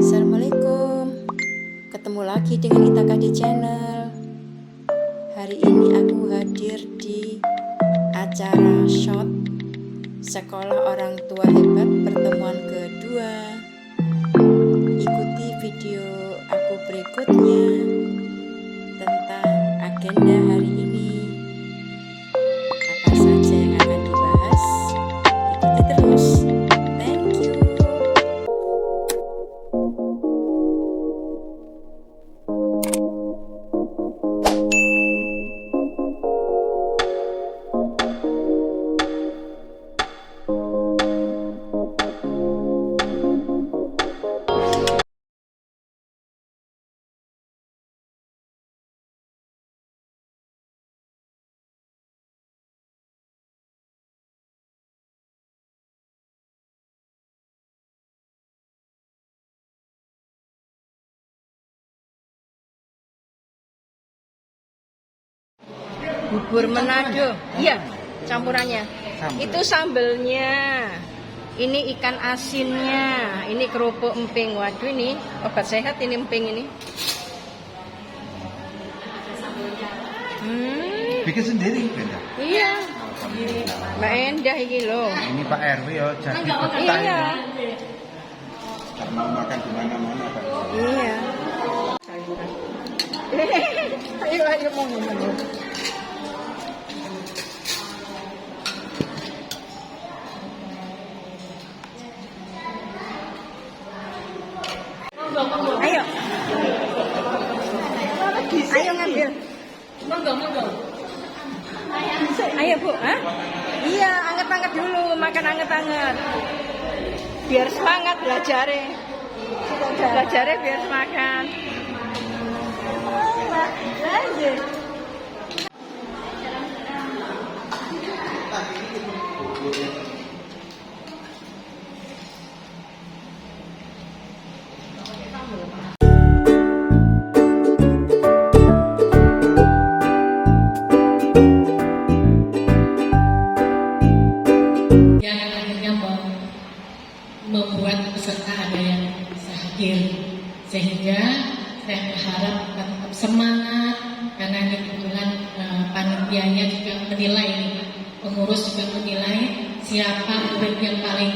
Assalamualaikum, ketemu lagi dengan Itaka di channel. Hari ini aku hadir di acara shot Sekolah Orang Tua Hebat pertemuan kedua. Ikuti video aku berikutnya tentang agenda hari ini. Apa saja yang akan dibahas, ikuti terus. Thank you. Bubur Manado, iya, campurannya. Itu sambelnya, ini ikan asinnya, ini kerupuk emping. Waduh, ini obat sehat ini emping ini. Bikin sendiri, Benda? Iya, Mbak Endah ini loh. Ini Pak RW ya, jadi betah Iya. ini. Tak mau makan di mana-mana, Pak. Iya. Ayo mau ngomong. Ayo. Ayo ngambil. Monggo. Ayo Bu, hah? Iya, anget-anget dulu, makan anget-anget. Biar semangat belajarnya. Belajarnya biar semangat. Lanjut. Yang akhirnya membuat peserta ada yang bisa hadir, sehingga saya berharap tetap semangat karena ini kebetulan panitianya juga menilai, pengurus juga menilai siapa murid yang paling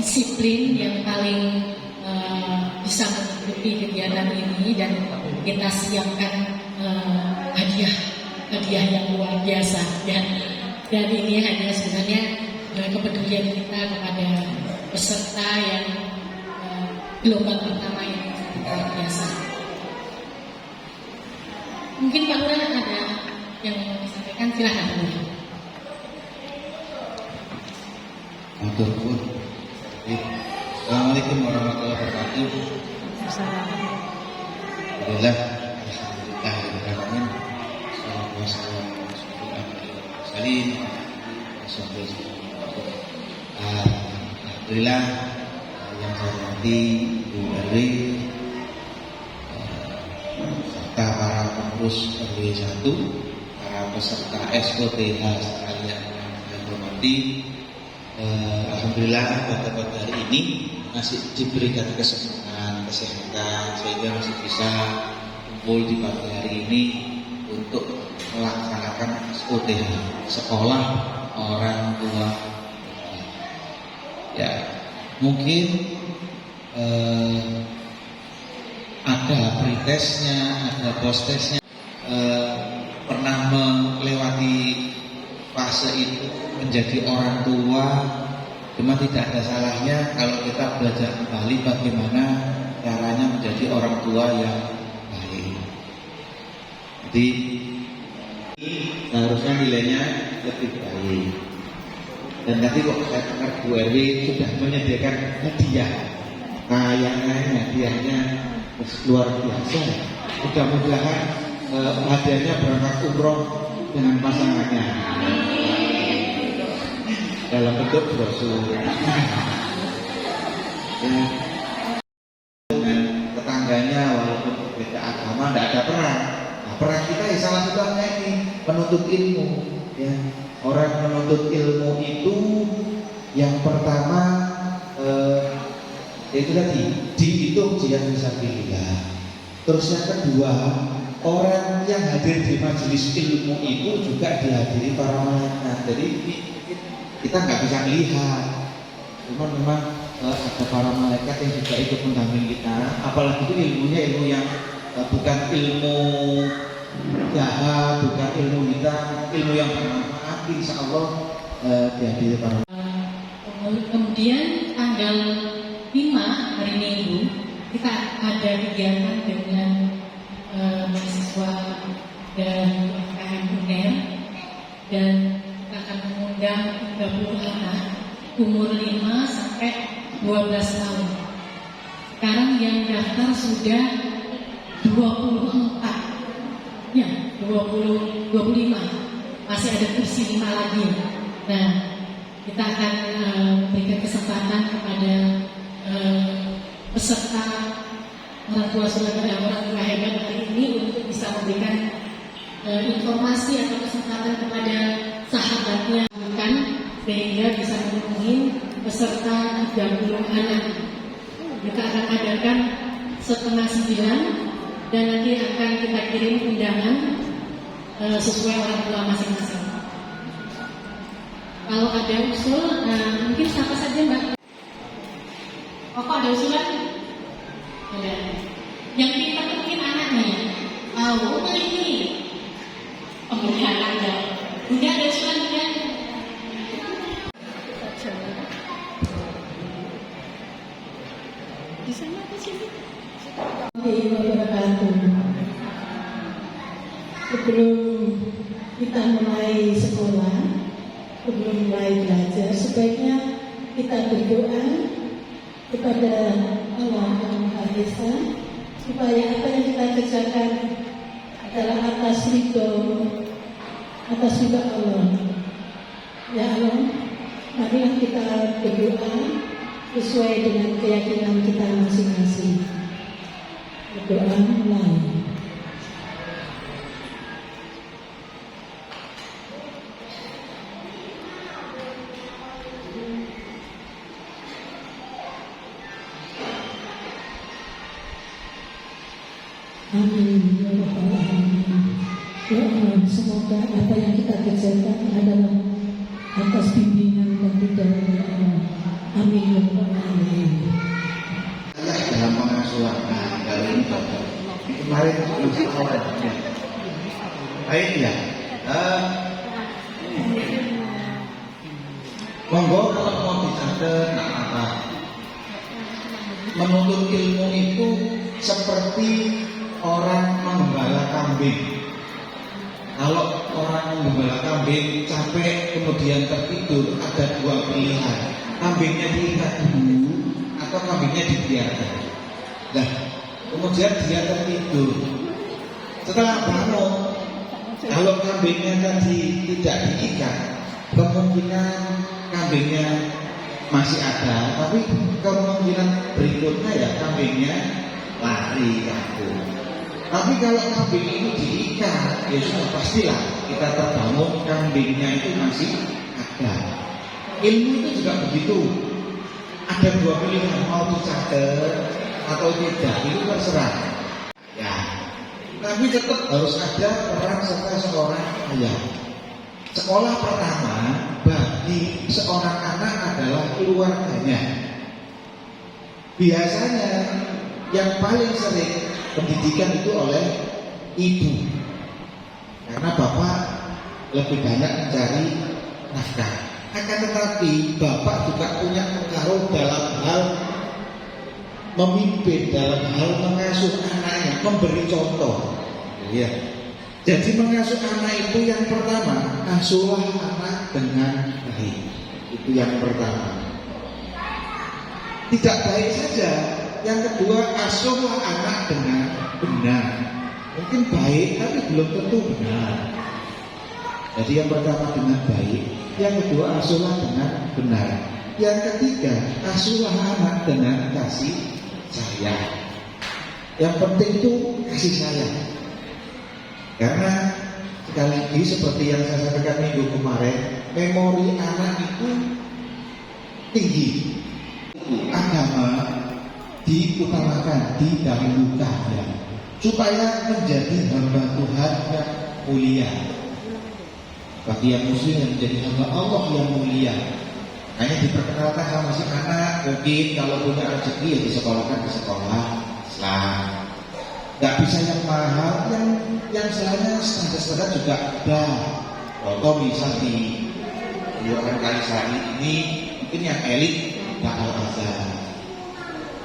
disiplin, yang paling bisa mengikuti kegiatan ini, dan kita siapkan hadiah yang luar biasa. Dan ini hanya sebenarnya kepedulian kita kepada peserta yang gelombang pertama ini luar biasa. Mungkin Pak Lurah ada yang mau disampaikan, silahkan Bu. Assalamualaikum warahmatullahi wabarakatuh. Alhamdulillah, alhamdulillah, alhamdulillah yang saya hormati Ibu RW serta para pengurus RW 1, para peserta SOTH sekalian yang saya hormati. Alhamdulillah pada hari ini masih diberikan kesempatan kesehatan sehingga masih bisa kumpul di pagi hari ini untuk melaksanakan SOTH, Sekolah Orang Tua. Ya, mungkin ada pretestnya, ada postesnya, pernah melewati fase itu menjadi orang tua. Cuma tidak ada salahnya kalau kita belajar kembali bagaimana caranya menjadi orang tua yang baik. Jadi harusnya nilainya lebih baik. Dan tadi kok saya dengar Bu RW sudah menyediakan hadiah. Kayaknya hadiahnya luar biasa. Mudah-mudahan hadiahnya berangkat umroh dengan pasangannya dalam bentuk brosur. Dengan tetangganya walaupun berbeda agama tidak ada perang. Nah, perang kita ya salah satunya ini menuntut ilmu. Ya, orang menuntut ilmu itu yang pertama Itu tadi dihitung jihad fisabilillah. Terus yang kedua, orang yang hadir di majelis ilmu itu juga dihadiri para malaikat. Jadi kita nggak bisa melihat, cuma memang ada para malaikat yang juga ikut mendampingi kita. Apalagi itu ilmunya ilmu yang bukan ilmu jahat, bukan ilmu hitam, ilmu yang bermanfaat. Insya Allah dihadiri para malaikat. Kemudian tanggal 5 hari Minggu kita ada kegiatan dengan mahasiswa dari UKM UNER, dan kita akan mengundang 30 anak umur 5 sampai 12 tahun. Sekarang yang daftar sudah 24, ya 25, masih ada kursi 5 lagi. Nah, kita akan berikan kesempatan kepada peserta orang tua hebat hari ini untuk bisa memberikan informasi atau kesempatan kepada sahabatnya kan, sehingga bisa memenuhi peserta 30 anak. Kita akan adakan 8:30 dan nanti akan kita kirim undangan sesuai orang tua masing-masing. Kalau ada usul, mungkin siapa saja Mbak? Oh, kok ada usulan? Ada. Yang pintar mungkin anaknya ya? Oh, ini pemberian Anda. Bunda ada usulan Bunda? Di sana apa sini? Sebelum kita mulai sekolah, sebelum mulai belajar, sebaiknya kita berdoa kepada Allah Yang Maha Esa supaya apa yang kita kerjakan adalah atas ridho Allah. Ya Allah, marilah kita berdoa sesuai dengan keyakinan kita masing-masing. Berdoa mulai. Amin ya Rabbal Alamin. Ya Allah, semoga apa yang kita kerjakan adalah atas bimbingan dan hidayah ya Allah. Amin ya Rabbal Alamin. Dalam pengasuhan, kalau ini cocok. Kemarin belum sekolah. Baik ya. Monggo kalau mau dicatat, nak apa? Menuntut ilmu itu seperti orang menggembala kambing. Kalau orang menggembala kambing capek kemudian tertidur, ada dua pilihan: kambingnya diikat dulu atau kambingnya dibiarkan. Nah, kemudian dia tertidur. Setelah bangun, kalau kambingnya tadi tidak diikat, kemungkinan kambingnya masih ada, tapi kemungkinan berikutnya ya kambingnya lari kabur. Tapi kalau kambing ini diikat, ya sudah pastilah kita terbangun kambingnya itu masih ada. Ilmu itu juga begitu. Ada dua pilihan, mau dicatat atau tidak, itu terserah. Ya, tapi tetap harus ada peran serta seorang ayah. Sekolah pertama bagi seorang anak adalah keluarganya. Biasanya yang paling sering pendidikan itu oleh ibu, karena bapak lebih banyak mencari nafkah. Akan tetapi bapak juga punya pengaruh dalam hal memimpin, dalam hal mengasuh anaknya, memberi contoh. Ya. Jadi mengasuh anak itu yang pertama, asuhlah anak dengan baik. Itu yang pertama. Tidak baik saja. Yang kedua, asuhlah anak dengan benar. Mungkin baik tapi belum tentu benar. Jadi yang pertama dengan baik, yang kedua asuhlah dengan benar, yang ketiga asuhlah anak dengan kasih sayang. Yang penting itu kasih sayang. Karena sekali lagi seperti yang saya sampaikan minggu kemarin, memori anak itu tinggi. Agama diutamakan, didahulukan ya, supaya menjadi hamba Tuhan yang mulia. Bagi yang muslim yang menjadi hamba Allah yang mulia, hanya diperkenalkan sama si anak. Mungkin kalau punya rezeki ya disekolahkan di sekolah Islam. Gak bisa yang mahal, yang selainnya standar-standar juga ada. Contoh misal di Kelurahan Kalisari ini mungkin yang elit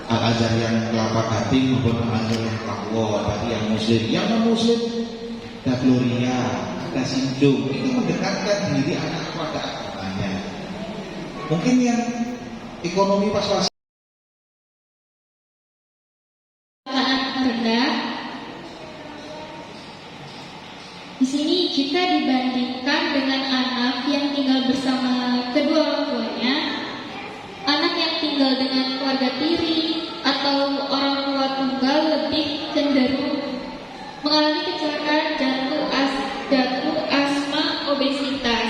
Al-Azhar yang Kelapa Gading maupun Al-Azhar yang Papua. Bagi yang muslim, yang non muslim ada Gloria, ada Sinjung. Itu mendekatkan diri anak pada agamanya. Mungkin yang ekonomi pas-pasan rendah. Di sini kita dibandingkan dengan anak yang tinggal bersama kedua orang tuanya, anak yang tinggal dengan keluarga tiri atau orang tua tunggal lebih cenderung mengalami kecelakaan jantung, asma, obesitas.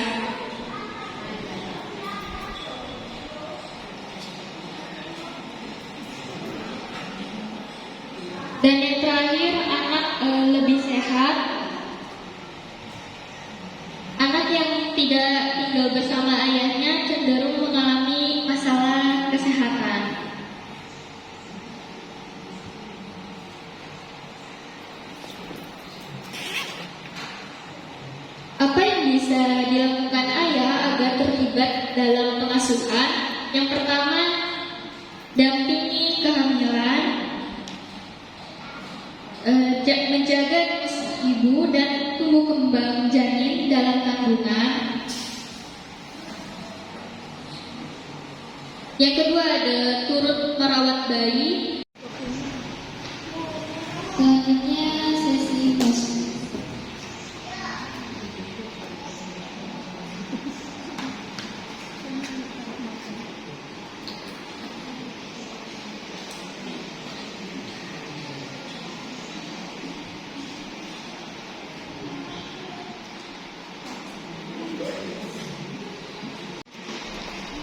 Dan yang terakhir, anak lebih sehat. Anak yang tidak tinggal bersama ayahnya cenderung mengalami masalah kesehatan. Apa yang bisa dilakukan ayah agar terlibat dalam pengasuhan? Yang pertama, dampingi kehamilan, menjaga ibu dan tumbuh kembang janin dalam kandungan. Yang kedua ada turut merawat bayi. Selanjutnya sesi pos.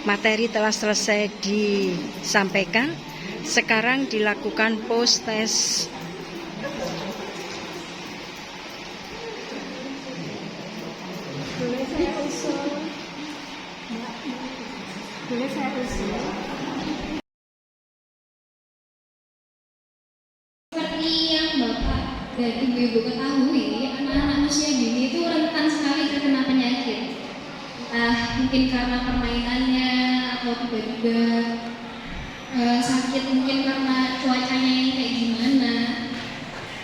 Materi telah selesai disampaikan. Sekarang dilakukan post test. Boleh saya usul? Seperti yang Bapak dan Ibu-Ibu ketahui, anak-anak usia dini itu rentan sekali terkena penyakit. Mungkin karena permainannya atau tiba-tiba sakit, mungkin karena cuacanya yang kayak gimana.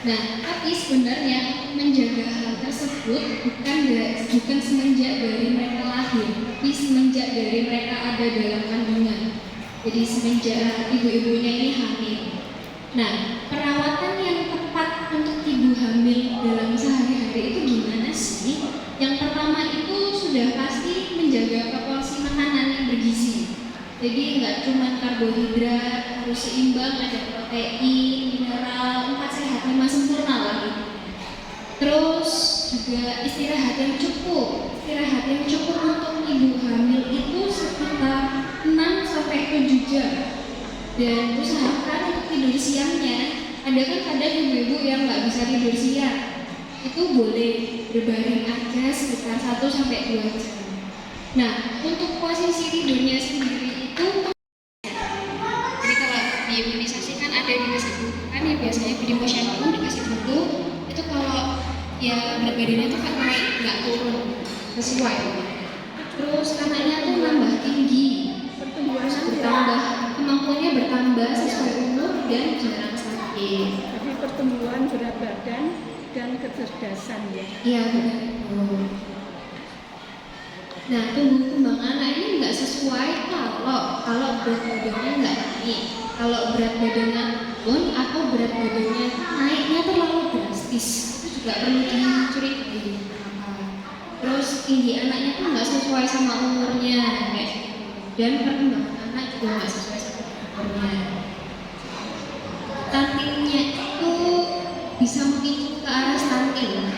Nah, tapi sebenarnya menjaga hal tersebut bukan semenjak dari mereka lahir, tapi semenjak dari mereka ada dalam kandungan. Jadi semenjak ibu-ibunya ini hamil. Nah, perawatan yang tepat untuk ibu hamil dalam sehari-hari itu gimana sih? Yang pertama itu sudah pasti menjaga proporsi makanan yang bergizi. Jadi nggak cuma karbohidrat, harus seimbang, ada protein, mineral, 4 sehat 5 sempurna lah. Terus juga istirahat yang cukup. Istirahat yang cukup untuk ibu hamil itu sekitar 6 sampai 7 jam. Dan usahakan untuk tidur siangnya. Ada kan kadang ibu-ibu yang nggak bisa tidur siang. Itu boleh berbaring aja sekitar 1 sampai 2 jam. Nah, untuk posisi tidurnya sendiri itu, jadi kalau di imunisasi kan ada dikasih buku kan ya, biasanya body posyandu dikasih buku itu kalau ya berat badannya tuh kan naik nggak turun sesuai. Terus anaknya tuh nambah tinggi, terus bertambah kemampuannya bertambah sesuai umur dan jarang sakit. Jadi pertumbuhan berat badan dan kecerdasan ya. Iya benar. Nah, tumbuh kembang anak ini nggak sesuai kalau berat badannya nggak naik. Kalau berat badannya turun atau berat badannya naiknya terlalu drastis, itu juga perlu dicurigai. Terus tinggi anaknya tuh nggak sesuai sama umurnya, kayak gitu. Dan perkembangan anak juga nggak sesuai sama umurnya. Stuntingnya itu bisa memicu ke arah stunting.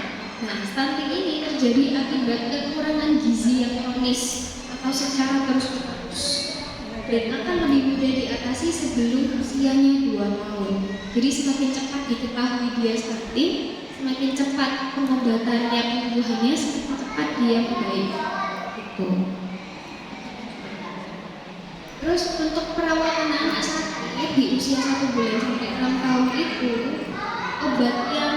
Nah, stunting ini terjadi akibat kekurangan gizi yang kronis atau secara terus-menerus. dan akan lebih mudah diatasi sebelum usianya 2 tahun. Jadi semakin cepat diketahui dia stunting, semakin cepat pengobatannya, penyembuhannya, semakin cepat dia membaik. Gitu. Terus untuk perawatan anak sakit di usia 1 bulan sampai 6 tahun itu, obat yang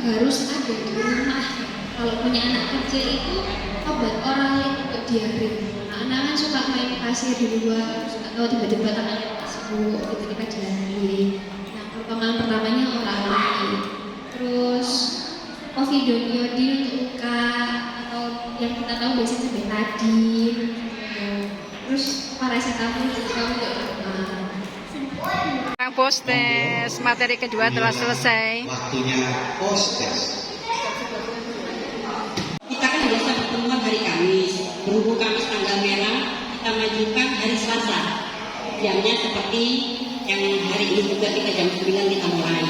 harus ada di rumah. Kalau punya anak kecil itu obat oralit untuk diare. Anak-anak kan suka main pasir di luar, suka tahu tiba-tiba tangannya tersebut, gitu kita diare. Nah, pertolongan pertamanya oralit. Terus povidone untuk luka, atau yang kita tahu biasanya betadine. Terus paracetamol juga untuk demam. Post-test materi kedua telah selesai. Waktunya post-test. Kita kan biasa pertemuan hari Kamis, berhubung Kamis tanggal merah, kita majukan hari Selasa. Jamnya seperti yang hari ini juga kita jam 9 kita mulai.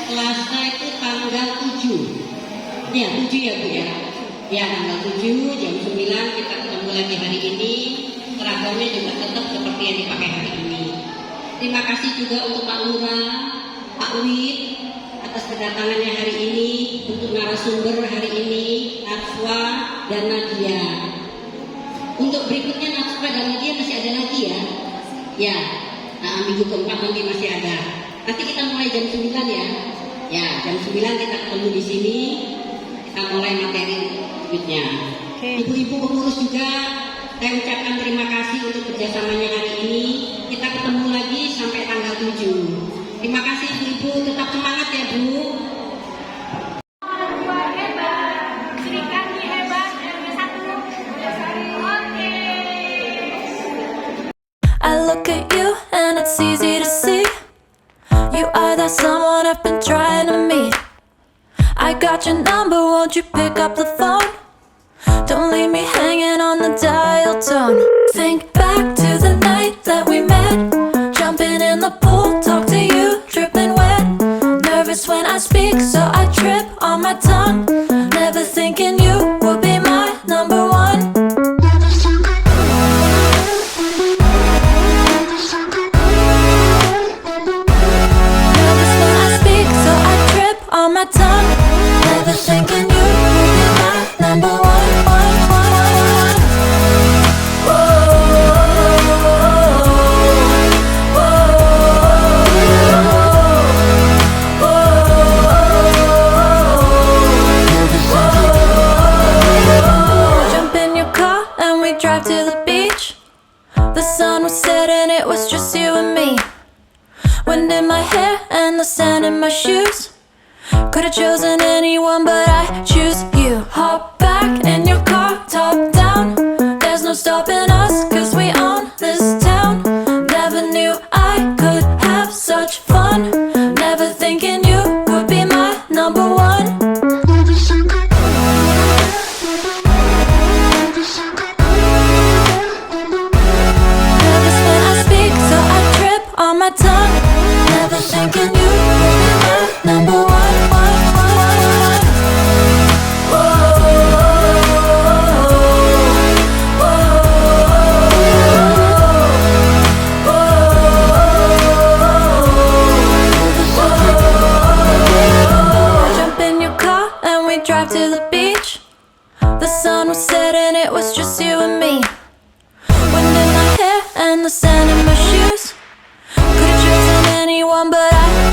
Selasa itu tanggal 7. Ya, 7 ya Bu ya. Ya, tanggal 7 jam 9 kita ketemu lagi hari ini. Seragamnya juga tetap seperti yang dipakai hari ini. Terima kasih juga untuk Pak Lurah, Pak Wid atas kedatangannya hari ini, untuk narasumber hari ini, Najwa dan Nadia. Untuk berikutnya Najwa dan Nadia masih ada lagi ya? Ya, nah, minggu keempat nanti masih ada. Nanti kita mulai jam 9 ya. Ya, jam 9 kita ketemu di sini. Kita mulai materi berikutnya. Ibu-ibu pengurus juga, saya ucapkan terima kasih untuk kerjasamanya hari ini. Kita ketemu lagi sampai tanggal 7. Terima kasih ibu, tetap semangat ya Bu. I look at you and it's easy to see you are that someone I've been trying to meet. I got your number, won't you pick up the phone? Don't leave me hanging on the dial tone. Think back to the night that we met, jumping in the pool, talk to you, dripping wet. Nervous when I speak, so I trip on my tongue. Never thinking you would be my number one. Nervous when I speak, so I trip on my tongue. Never thinking you would be my number one. Drive to the beach. The sun was setting, it was just you and me. Wind in my hair and the sand in my shoes. Could've chosen anyone, but I choose you. Hop back in your car, top down. There's no stopping us, cause we own this town. Never knew I could have such fun. Never thinking you would be my number one. On my tongue, never thinking you would be my number one. Jump in your car and we drive to the beach. The sun was setting, it was just you and me. Wind in my hair and the sand in my shoes. Could've chosen anyone, but I